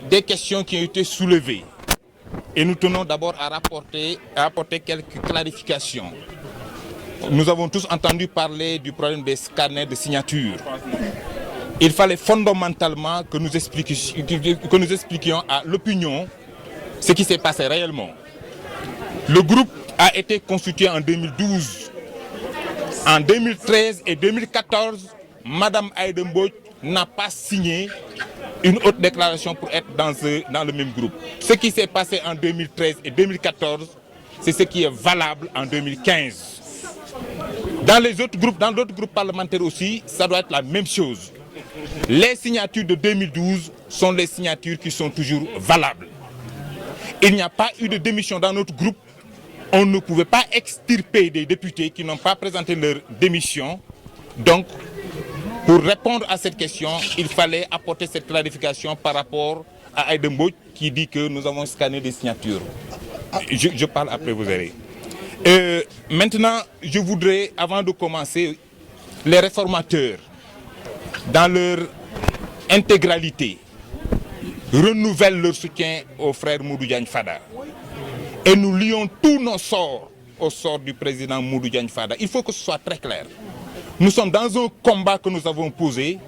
des questions qui ont été soulevées. Et nous tenons d'abord à apporter quelques clarifications. Nous avons tous entendu parler du problème des scanners de signature. Il fallait fondamentalement que nous expliquions à l'opinion ce qui s'est passé réellement. Le groupe a été constitué en 2012. En 2013 et 2014, Madame Aïda Mbodj n'a pas signé une autre déclaration pour être dans le même groupe. Ce qui s'est passé en 2013 et 2014, c'est ce qui est valable en 2015. Dans d'autres groupes parlementaires aussi, ça doit être la même chose. Les signatures de 2012 sont les signatures qui sont toujours valables. Il n'y a pas eu de démission dans notre groupe. On ne pouvait pas extirper des députés qui n'ont pas présenté leur démission. Donc, pour répondre à cette question, il fallait apporter cette clarification par rapport à Aïda Mbodj qui dit que nous avons scanné des signatures. Je parle après, vous allez. Maintenant, je voudrais, avant de commencer, les réformateurs, dans leur intégralité, renouvellent leur soutien au frère Modou Diagne Fada. Et nous lions tous nos sorts au sort du président Modou Diagne Fada. Il faut que ce soit très clair. Nous sommes dans un combat que nous avons posé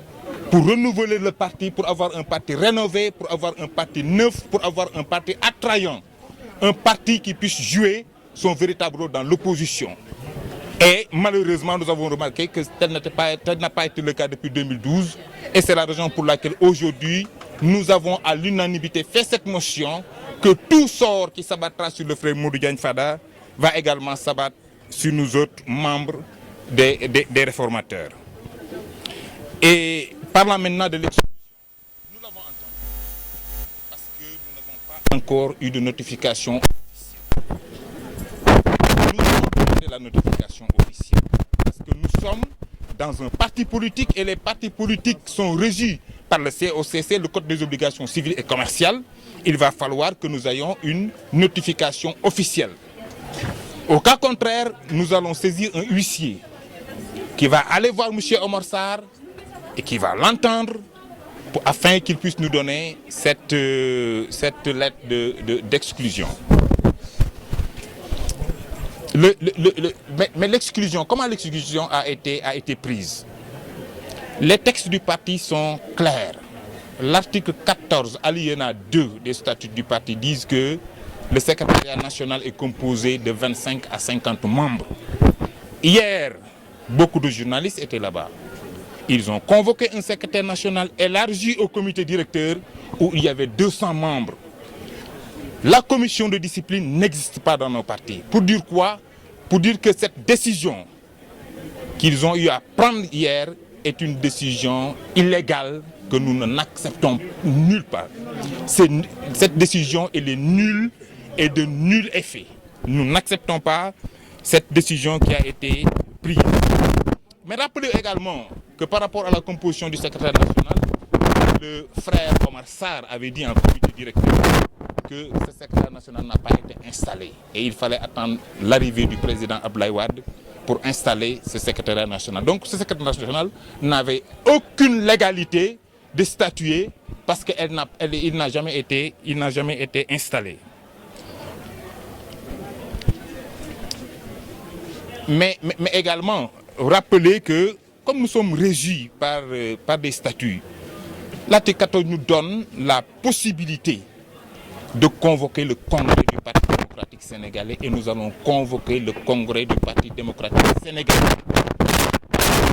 pour renouveler le parti, pour avoir un parti rénové, pour avoir un parti neuf, pour avoir un parti attrayant. Un parti qui puisse jouer son véritable rôle dans l'opposition. Et malheureusement, nous avons remarqué que tel n'a pas été le cas depuis 2012. Et c'est la raison pour laquelle aujourd'hui, nous avons à l'unanimité fait cette motion que tout sort qui s'abattra sur le frère Modou Diagne Fada va également s'abattre sur nous autres membres des réformateurs. Et parlant maintenant de l'exclusion, nous l'avons entendu parce que nous n'avons pas encore eu de notification officielle. Nous avons demandé la notification officielle parce que nous sommes dans un parti politique et les partis politiques sont régis par le COCC, le Code des obligations civiles et commerciales. Il va falloir que nous ayons une notification officielle. Au cas contraire, nous allons saisir un huissier qui va aller voir M. Omar Sarr et qui va l'entendre afin qu'il puisse nous donner cette lettre d'exclusion. Mais l'exclusion, comment l'exclusion a été prise? Les textes du parti sont clairs. L'article 14, alinéa 2 des statuts du parti disent que le secrétariat national est composé de 25 à 50 membres. Hier, beaucoup de journalistes étaient là-bas. Ils ont convoqué un secrétaire national élargi au comité directeur où il y avait 200 membres. La commission de discipline n'existe pas dans nos partis. Pour dire quoi? Pour dire que cette décision qu'ils ont eu à prendre hier est une décision illégale que nous n'acceptons nulle part. Cette décision, elle est nulle et de nul effet. Nous n'acceptons pas cette décision qui a été prise. Mais rappelez également que par rapport à la composition du secrétaire national, le frère Omar Sarr avait dit en comité directeur que ce secrétaire national n'a pas été installé. Et il fallait attendre l'arrivée du président Abdoulaye Wade pour installer ce secrétaire national. Donc ce secrétaire national n'avait aucune légalité de statuer parce qu'il n'a jamais été installé. Mais également, rappeler que comme nous sommes régis par des statuts, l'article 14 nous donne la possibilité de convoquer le congrès du Parti démocratique sénégalais et nous allons convoquer le congrès du Parti démocratique sénégalais.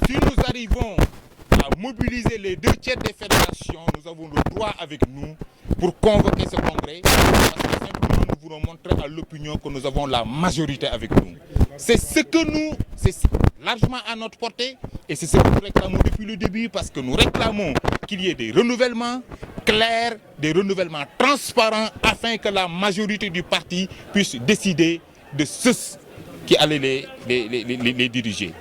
Si nous arrivons à mobiliser les 2/3 des fédérations, nous avons le droit avec nous pour convoquer ce congrès parce que simplement nous voulons montrer à l'opinion que nous avons la majorité avec nous. C'est largement à notre portée et c'est ce que nous réclamons depuis le début parce que nous réclamons qu'il y ait des renouvellements clairs, des renouvellements transparents afin que la majorité du parti puisse décider de ceux qui allaient les diriger.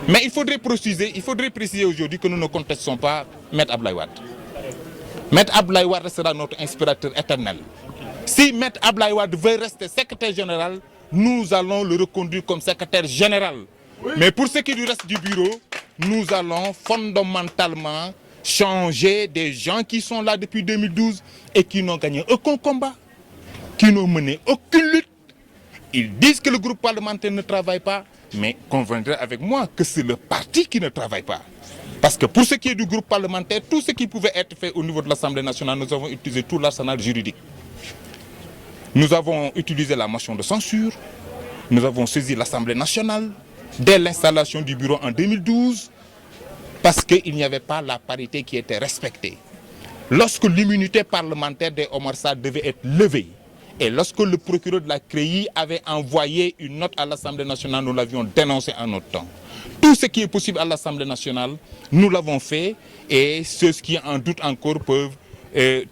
Mais il faudrait préciser aujourd'hui que nous ne contestons pas Maître Abdoulaye Wade. Maître Abdoulaye Wade sera notre inspirateur éternel. Si Maître Abdoulaye Wade veut rester secrétaire général, nous allons le reconduire comme secrétaire général. Oui. Mais pour ce qui est du reste du bureau, nous allons fondamentalement changer des gens qui sont là depuis 2012 et qui n'ont gagné aucun combat, qui n'ont mené aucune lutte. Ils disent que le groupe parlementaire ne travaille pas, mais conviendrez avec moi que c'est le parti qui ne travaille pas. Parce que pour ce qui est du groupe parlementaire, tout ce qui pouvait être fait au niveau de l'Assemblée nationale, nous avons utilisé tout l'arsenal juridique. Nous avons utilisé la motion de censure, nous avons saisi l'Assemblée nationale dès l'installation du bureau en 2012, parce qu'il n'y avait pas la parité qui était respectée. Lorsque l'immunité parlementaire des Omar Sarr devait être levée, et lorsque le procureur de la CREI avait envoyé une note à l'Assemblée nationale, nous l'avions dénoncé en notre temps. Tout ce qui est possible à l'Assemblée nationale, nous l'avons fait, et ceux qui en doutent encore peuvent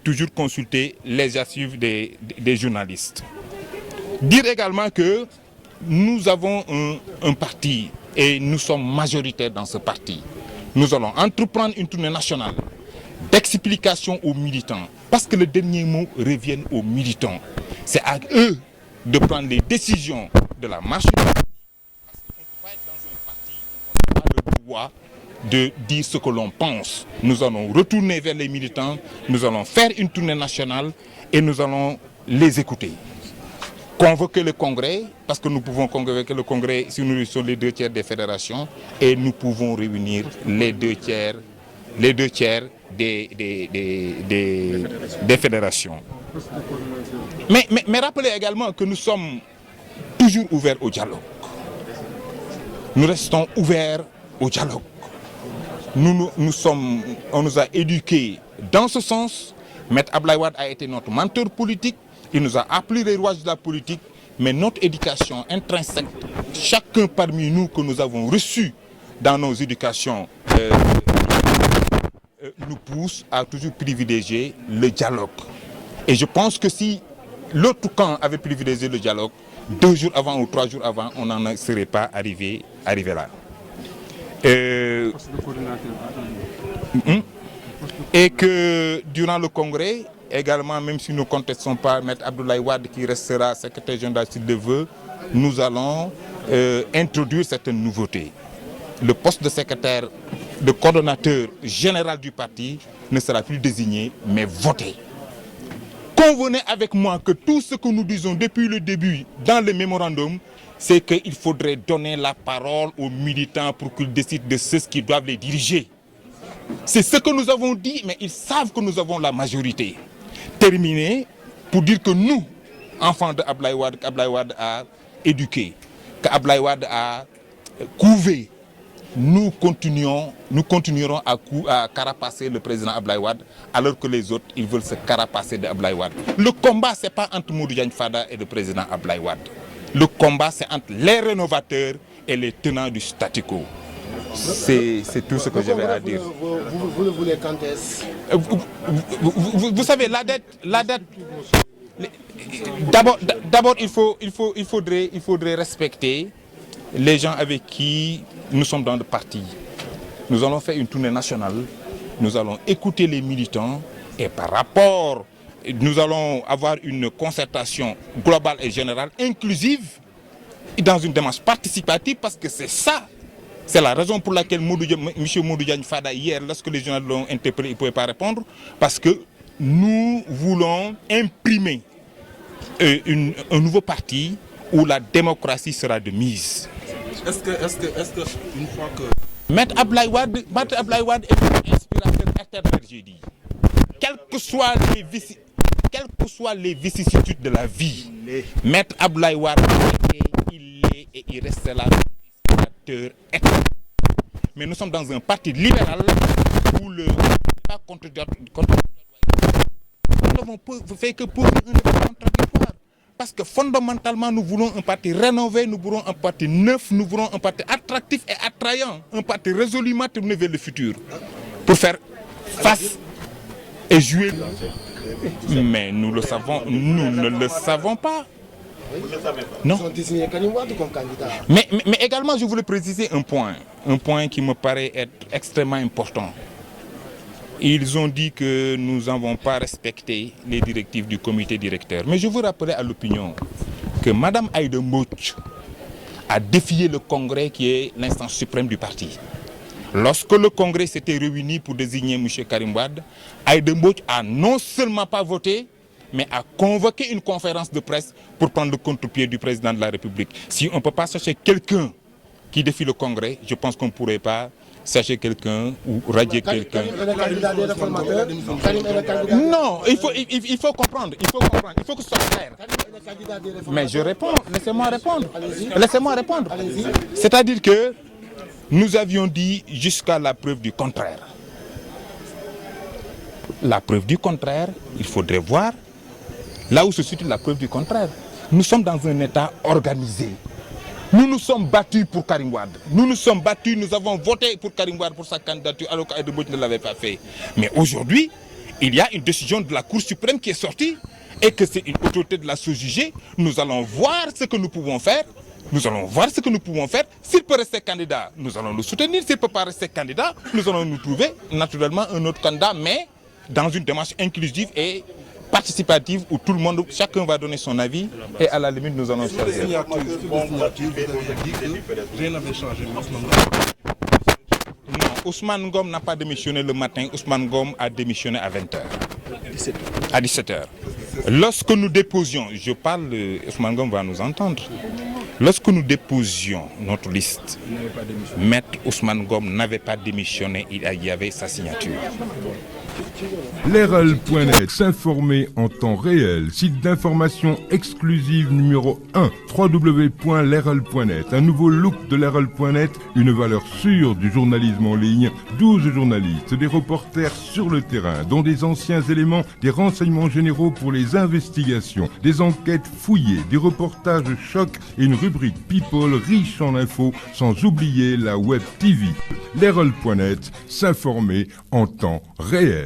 toujours consulter les archives des journalistes. Dire également que nous avons un parti et nous sommes majoritaires dans ce parti. Nous allons entreprendre une tournée nationale d'explication aux militants, parce que le dernier mot revient aux militants. C'est à eux de prendre les décisions de la marche. Parce qu'on ne peut pas être dans un parti, on n'a pas le droit de dire ce que l'on pense. Nous allons retourner vers les militants, nous allons faire une tournée nationale et nous allons les écouter. Convoquer le congrès, parce que nous pouvons convoquer le congrès si nous sommes les 2 tiers des fédérations, et nous pouvons réunir les 2 tiers des fédérations. Mais rappelez également que nous sommes toujours ouverts au dialogue. Nous restons ouverts au dialogue. On nous a éduqués dans ce sens. Maître Abdoulaye Wade a été notre mentor politique. Il nous a appris les rouages de la politique. Mais notre éducation intrinsèque, chacun parmi nous que nous avons reçu dans nos éducations, nous pousse à toujours privilégier le dialogue. Et je pense que si l'autre camp avait privilégié le dialogue, 2 jours avant ou 3 jours avant, on n'en serait pas arrivé là. Et que durant le congrès, également, même si nous ne contestons pas Maître Abdoulaye Wade qui restera secrétaire général s'il le veut, nous allons introduire certaines nouveautés. Le poste de secrétaire, de coordonnateur général du parti ne sera plus désigné, mais voté. Convenez avec moi que tout ce que nous disons depuis le début dans le mémorandum, c'est qu'il faudrait donner la parole aux militants pour qu'ils décident de ceux qui doivent les diriger. C'est ce que nous avons dit, mais ils savent que nous avons la majorité. Terminé pour dire que nous, enfants de Abdoulaye Wade, qu'Abdoulaye Wade a éduqué, qu'Abdoulaye Wade a couvé, nous continuerons à carapasser le président Abdoulaye Wade, alors que les autres, ils veulent se carapasser de Abdoulaye Wade. Le combat, ce n'est pas entre Modou Diagne Fada et le président Abdoulaye Wade. Le combat, c'est entre les rénovateurs et les tenants du statu quo. C'est tout ce que j'avais à dire. Vous le voulez quand est-ce? Vous savez, la dette. D'abord, il faudrait respecter les gens avec qui nous sommes dans le parti. Nous allons faire une tournée nationale, nous allons écouter les militants et par rapport, nous allons avoir une concertation globale et générale, inclusive, dans une démarche participative, parce que c'est ça. C'est la raison pour laquelle M. Modou Diagne Fada, hier, lorsque les journalistes l'ont interpellé, il ne pouvait pas répondre, parce que nous voulons imprimer un nouveau parti où la démocratie sera de mise. Est-ce que une fois que... Maître Abdoulaye Wade est une inspiration éternelle, j'ai dit. Quelles que soient les vicissitudes de la vie, Maître Abdoulaye Wade il est et il restera l'inspirateur éternel. Mais nous sommes dans un parti libéral où le débat nous n'avons fait que poser un débat contradictoire. Parce que fondamentalement, nous voulons un parti rénové, nous voulons un parti neuf, nous voulons un parti attractif et attrayant, un parti résolument tourné vers le futur, pour faire face et jouer. Mais nous le savons, nous ne le savons pas. Non. Ils ont désigné Karim Wade comme candidat. Mais également, je voulais préciser un point qui me paraît être extrêmement important. Ils ont dit que nous n'avons pas respecté les directives du comité directeur. Mais je veux rappeler à l'opinion que Mme Aïda Mbodj a défié le congrès qui est l'instance suprême du parti. Lorsque le Congrès s'était réuni pour désigner M. Karim Wade, Aïda Mbodj a non seulement pas voté, mais a convoqué une conférence de presse pour prendre le contre-pied du président de la République. Si on ne peut pas chercher quelqu'un qui défie le Congrès, je pense qu'on ne pourrait pas chercher quelqu'un ou radier quelqu'un. Karim est le candidat des réformateurs. Karim est le candidat. Non, il faut comprendre, il faut que ce soit clair. Karim est le candidat des réformateurs. Mais je réponds, laissez-moi répondre. Allez-y. Laissez-moi répondre. Allez-y. C'est-à-dire que nous avions dit jusqu'à la preuve du contraire. La preuve du contraire, il faudrait voir là où se situe la preuve du contraire. Nous sommes dans un État organisé. Nous nous sommes battus pour Karim Wade. Nous nous sommes battus, nous avons voté pour Karim Wade pour sa candidature alors qu'Aïda Mbodj ne l'avait pas fait. Mais aujourd'hui, il y a une décision de la Cour suprême qui est sortie et que c'est une autorité de la sous-jugée. Nous allons voir ce que nous pouvons faire. Nous allons voir ce que nous pouvons faire. S'il peut rester candidat, nous allons le soutenir. S'il ne peut pas rester candidat, nous allons nous trouver naturellement un autre candidat, mais dans une démarche inclusive et participative où tout le monde, chacun va donner son avis et à la limite nous allons choisir. Signature, vous avez dit que rien n'avait changé. Non, Ousmane Ngom n'a pas démissionné le matin, Ousmane Ngom a démissionné à 20h. À 17h. Lorsque nous déposions, je parle, Ousmane Ngom va nous entendre. Lorsque nous déposions notre liste, Maître Ousmane Ngom n'avait pas démissionné, il y avait sa signature. Lerel.net, s'informer en temps réel, site d'information exclusive numéro 1, www.lerel.net, un nouveau look de Lerel.net, une valeur sûre du journalisme en ligne, 12 journalistes, des reporters sur le terrain, dont des anciens éléments, des renseignements généraux pour les investigations, des enquêtes fouillées, des reportages choc et une rubrique People riche en infos, sans oublier la web TV. Lerel.net, s'informer en temps réel.